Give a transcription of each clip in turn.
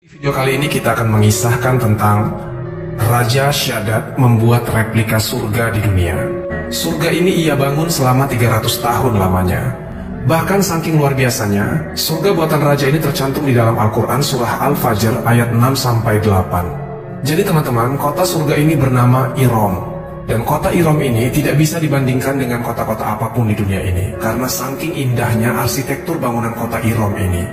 Video kali ini kita akan mengisahkan tentang Raja Shaddad membuat replika surga di dunia. Surga ini ia bangun selama 300 tahun lamanya. Bahkan saking luar biasanya, surga buatan raja ini tercantum di dalam Al-Quran surah Al-Fajr ayat 6-8. Jadi teman-teman, kota surga ini bernama Iram. Dan kota Iram ini tidak bisa dibandingkan dengan kota-kota apapun di dunia ini, karena saking indahnya arsitektur bangunan kota Iram ini.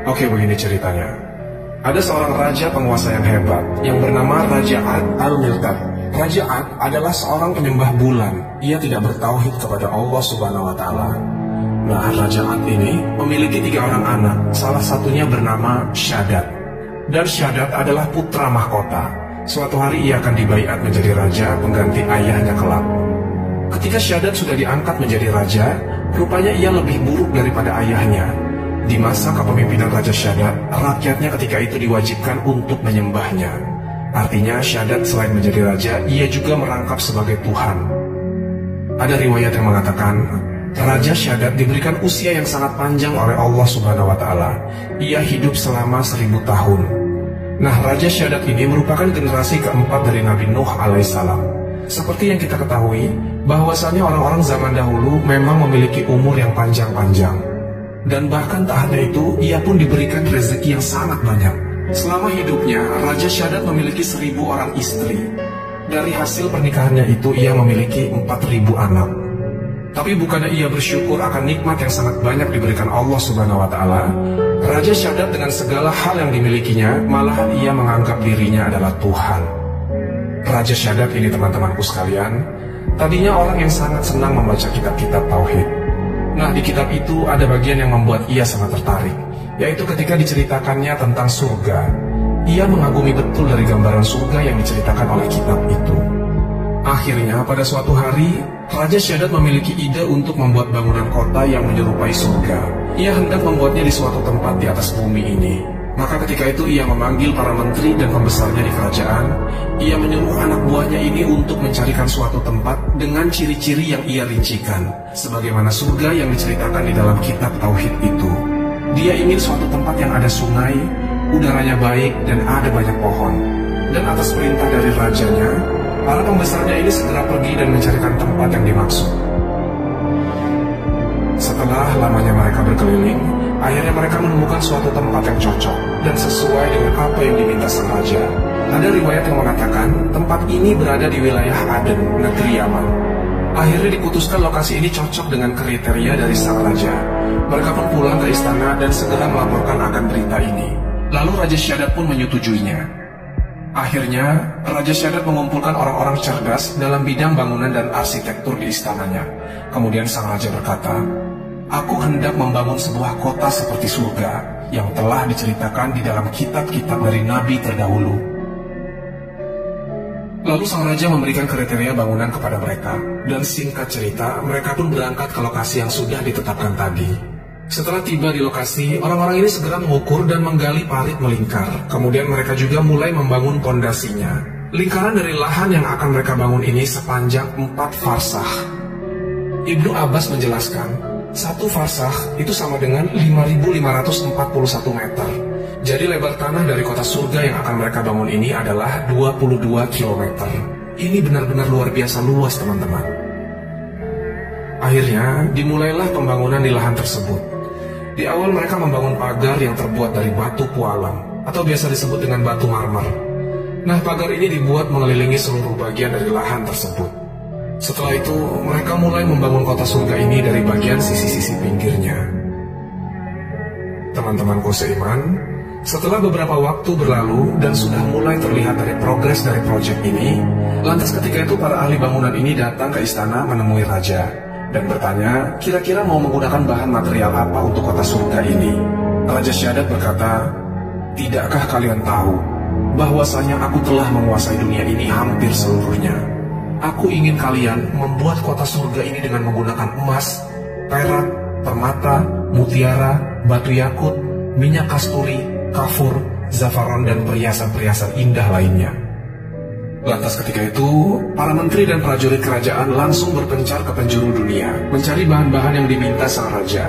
Oke, begini ceritanya. Ada seorang raja penguasa yang hebat yang bernama Raja Ad al-Miltad. Raja Ad adalah seorang penyembah bulan. Ia tidak bertauhid kepada Allah Subhanahu wa Ta'ala. Nah, Raja Ad ini memiliki 3 orang anak, salah satunya bernama Shaddad. Dan Shaddad adalah putra mahkota. Suatu hari ia akan dibaiat menjadi raja pengganti ayahnya kelak. Ketika Shaddad sudah diangkat menjadi raja, rupanya ia lebih buruk daripada ayahnya. Di masa kepemimpinan Raja Shaddad, rakyatnya ketika itu diwajibkan untuk menyembahnya. Artinya Shaddad selain menjadi raja, ia juga merangkap sebagai Tuhan. Ada riwayat yang mengatakan, Raja Shaddad diberikan usia yang sangat panjang oleh Allah Subhanahu wa Ta'ala. Ia hidup selama 1000 tahun. Nah, Raja Shaddad ini merupakan generasi keempat dari Nabi Nuh alaihissalam. Seperti yang kita ketahui, bahwasannya orang-orang zaman dahulu memang memiliki umur yang panjang-panjang. Dan bahkan tak hanya itu, ia pun diberikan rezeki yang sangat banyak. Selama hidupnya, Raja Shaddad memiliki 1000 orang istri. Dari hasil pernikahannya itu, ia memiliki 4000 anak. Tapi bukannya ia bersyukur akan nikmat yang sangat banyak diberikan Allah Subhanahu wa Ta'ala, Raja Shaddad dengan segala hal yang dimilikinya, malahan ia menganggap dirinya adalah Tuhan. Raja Shaddad ini, teman-temanku sekalian, tadinya orang yang sangat senang membaca kitab-kitab tauhid. Nah, di kitab itu ada bagian yang membuat ia sangat tertarik, yaitu ketika diceritakannya tentang surga. Ia mengagumi betul dari gambaran surga yang diceritakan oleh kitab itu. Akhirnya, pada suatu hari, Raja Shaddad memiliki ide untuk membuat bangunan kota yang menyerupai surga. Ia hendak membuatnya di suatu tempat di atas bumi ini. Maka ketika itu ia memanggil para menteri dan pembesarnya di kerajaan. Ia menyuruh anak buahnya ini untuk mencarikan suatu tempat dengan ciri-ciri yang ia rincikan, sebagaimana surga yang diceritakan di dalam kitab tauhid itu. Dia ingin suatu tempat yang ada sungai, udaranya baik, dan ada banyak pohon. Dan atas perintah dari rajanya, para pembesarnya ini segera pergi dan mencarikan tempat yang dimaksud. Setelah lamanya mereka berkeliling, akhirnya mereka menemukan suatu tempat yang cocok dan sesuai dengan apa yang diminta sang raja. Ada riwayat yang mengatakan tempat ini berada di wilayah Aden, negeri Yaman. Akhirnya diputuskan lokasi ini cocok dengan kriteria dari sang raja. Mereka pun pulang ke istana dan segera melaporkan akan berita ini. Lalu Raja Shaddad pun menyetujuinya. Akhirnya, Raja Shaddad mengumpulkan orang-orang cerdas dalam bidang bangunan dan arsitektur di istananya. Kemudian sang raja berkata, "Aku hendak membangun sebuah kota seperti surga yang telah diceritakan di dalam kitab-kitab dari nabi terdahulu." Lalu sang raja memberikan kriteria bangunan kepada mereka, dan singkat cerita, mereka pun berangkat ke lokasi yang sudah ditetapkan tadi. Setelah tiba di lokasi, orang-orang ini segera mengukur dan menggali parit melingkar. Kemudian mereka juga mulai membangun pondasinya. Lingkaran dari lahan yang akan mereka bangun ini sepanjang 4 farsah. Ibnu Abbas menjelaskan, 1 farsah itu sama dengan 5.541 meter. Jadi lebar tanah dari kota surga yang akan mereka bangun ini adalah 22 km. Ini benar-benar luar biasa luas, teman-teman. Akhirnya, dimulailah pembangunan di lahan tersebut. Di awal mereka membangun pagar yang terbuat dari batu pualam, atau biasa disebut dengan batu marmer. Nah, pagar ini dibuat mengelilingi seluruh bagian dari lahan tersebut. Setelah itu, mereka mulai membangun kota surga ini dari bagian sisi-sisi pinggirnya. Teman-temanku seiman, setelah beberapa waktu berlalu dan sudah mulai terlihat dari progres dari proyek ini, lantas ketika itu para ahli bangunan ini datang ke istana menemui raja dan bertanya, kira-kira mau menggunakan bahan material apa untuk kota surga ini? Raja Shaddad berkata, "Tidakkah kalian tahu bahwasanya aku telah menguasai dunia ini hampir seluruhnya? Aku ingin kalian membuat kota surga ini dengan menggunakan emas, perak, permata, mutiara, batu yakut, minyak kasturi, kafur, zafaron, dan perhiasan-perhiasan indah lainnya." Lantas ketika itu, para menteri dan prajurit kerajaan langsung berpencar ke penjuru dunia, mencari bahan-bahan yang diminta sang raja.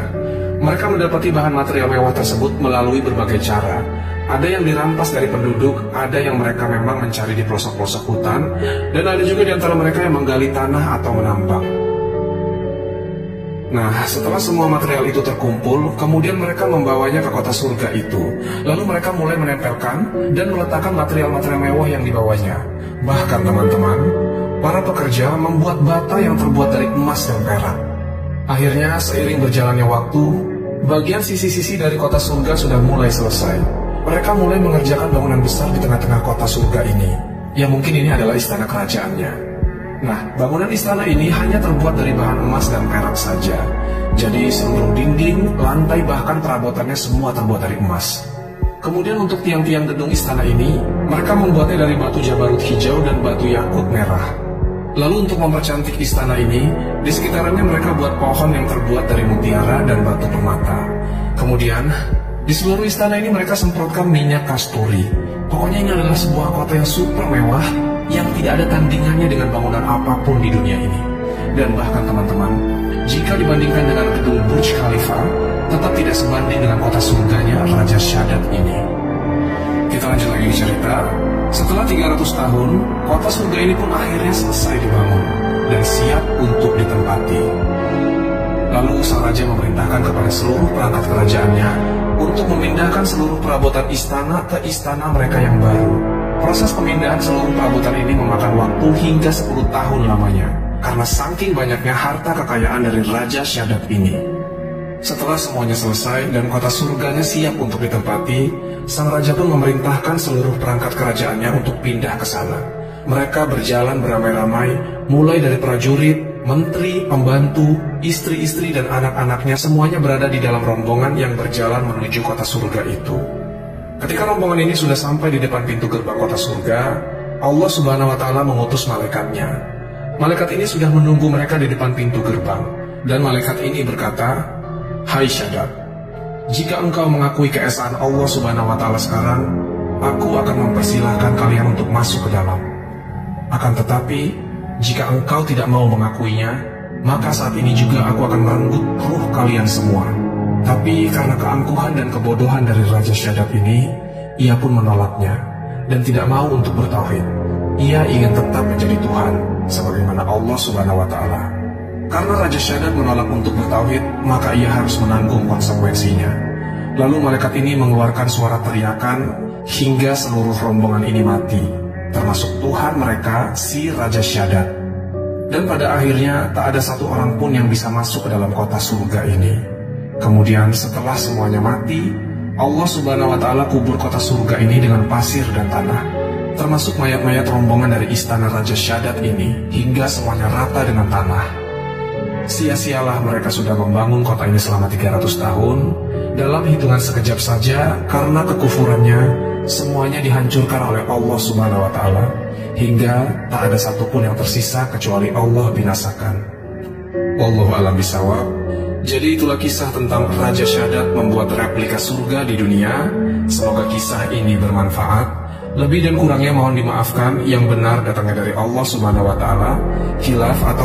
Mereka mendapati bahan material mewah tersebut melalui berbagai cara. Ada yang dirampas dari penduduk, ada yang mereka memang mencari di pelosok-pelosok hutan, dan ada juga di antara mereka yang menggali tanah atau menambang. Nah, setelah semua material itu terkumpul, kemudian mereka membawanya ke kota surga itu. Lalu mereka mulai menempelkan dan meletakkan material-material mewah yang dibawanya. Bahkan teman-teman, para pekerja membuat bata yang terbuat dari emas dan perak. Akhirnya, seiring berjalannya waktu, bagian sisi-sisi dari kota surga sudah mulai selesai. Mereka mulai mengerjakan bangunan besar di tengah-tengah kota surga ini. Ya mungkin ini adalah istana kerajaannya. Nah, bangunan istana ini hanya terbuat dari bahan emas dan perak saja. Jadi seluruh dinding, lantai, bahkan perabotannya semua terbuat dari emas. Kemudian untuk tiang-tiang gedung istana ini, mereka membuatnya dari batu jabarut hijau dan batu yakut merah. Lalu untuk mempercantik istana ini, di sekitarannya mereka buat pohon yang terbuat dari mutiara dan batu permata. Kemudian, di seluruh istana ini mereka semprotkan minyak kasturi. Pokoknya ini adalah sebuah kota yang super mewah, yang tidak ada tandingannya dengan bangunan apapun di dunia ini. Dan bahkan teman-teman, jika dibandingkan dengan gedung Burj Khalifa, tetap tidak sebanding dengan kota surganya Raja Shaddad ini. Kita lanjut lagi cerita. Setelah 300 tahun, kota surga ini pun akhirnya selesai dibangun dan siap untuk ditempati. Lalu sang raja memerintahkan kepada seluruh perangkat kerajaannya untuk memindahkan seluruh perabotan istana ke istana mereka yang baru. Proses pemindahan seluruh perabotan ini memakan waktu hingga 10 tahun lamanya, karena saking banyaknya harta kekayaan dari Raja Shaddad ini. Setelah semuanya selesai dan kota surganya siap untuk ditempati, sang raja pun memerintahkan seluruh perangkat kerajaannya untuk pindah ke sana. Mereka berjalan beramai-ramai, mulai dari prajurit, menteri, pembantu, istri-istri, dan anak-anaknya semuanya berada di dalam rombongan yang berjalan menuju kota surga itu. Ketika rombongan ini sudah sampai di depan pintu gerbang kota surga, Allah Subhanahu wa Ta'ala mengutus malaikatnya. Malaikat ini sudah menunggu mereka di depan pintu gerbang, dan malaikat ini berkata, "Hai Shaddad, jika engkau mengakui keesaan Allah Subhanahu wa Ta'ala sekarang, aku akan mempersilahkan kalian untuk masuk ke dalam. Akan tetapi, jika engkau tidak mau mengakuinya, maka saat ini juga aku akan merenggut ruh kalian semua." Tapi karena keangkuhan dan kebodohan dari Raja Shaddad ini, ia pun menolaknya dan tidak mau untuk bertauhid. Ia ingin tetap menjadi Tuhan, sebagaimana Allah Subhanahu wa Ta'ala. Karena Raja Shaddad menolak untuk bertauhid, maka ia harus menanggung konsekuensinya. Lalu malaikat ini mengeluarkan suara teriakan hingga seluruh rombongan ini mati, termasuk Tuhan mereka, si Raja Shaddad. Dan pada akhirnya tak ada satu orang pun yang bisa masuk ke dalam kota surga ini. Kemudian setelah semuanya mati, Allah Subhanahu wa Ta'ala kubur kota surga ini dengan pasir dan tanah, termasuk mayat-mayat rombongan dari istana Raja Shaddad ini, hingga semuanya rata dengan tanah. Sia-sialah mereka sudah membangun kota ini selama 300 tahun. Dalam hitungan sekejap saja, karena kekufurannya, semuanya dihancurkan oleh Allah Subhanahu wa Ta'ala, hingga tak ada satupun yang tersisa kecuali Allah binasakan. Wallahu a'lam bishawab. Jadi itulah kisah tentang Raja Shaddad membuat replika surga di dunia. Semoga kisah ini bermanfaat. Lebih dan kurangnya mohon dimaafkan. Yang benar datangnya dari Allah Subhanahu wa Ta'ala. Khilaf atau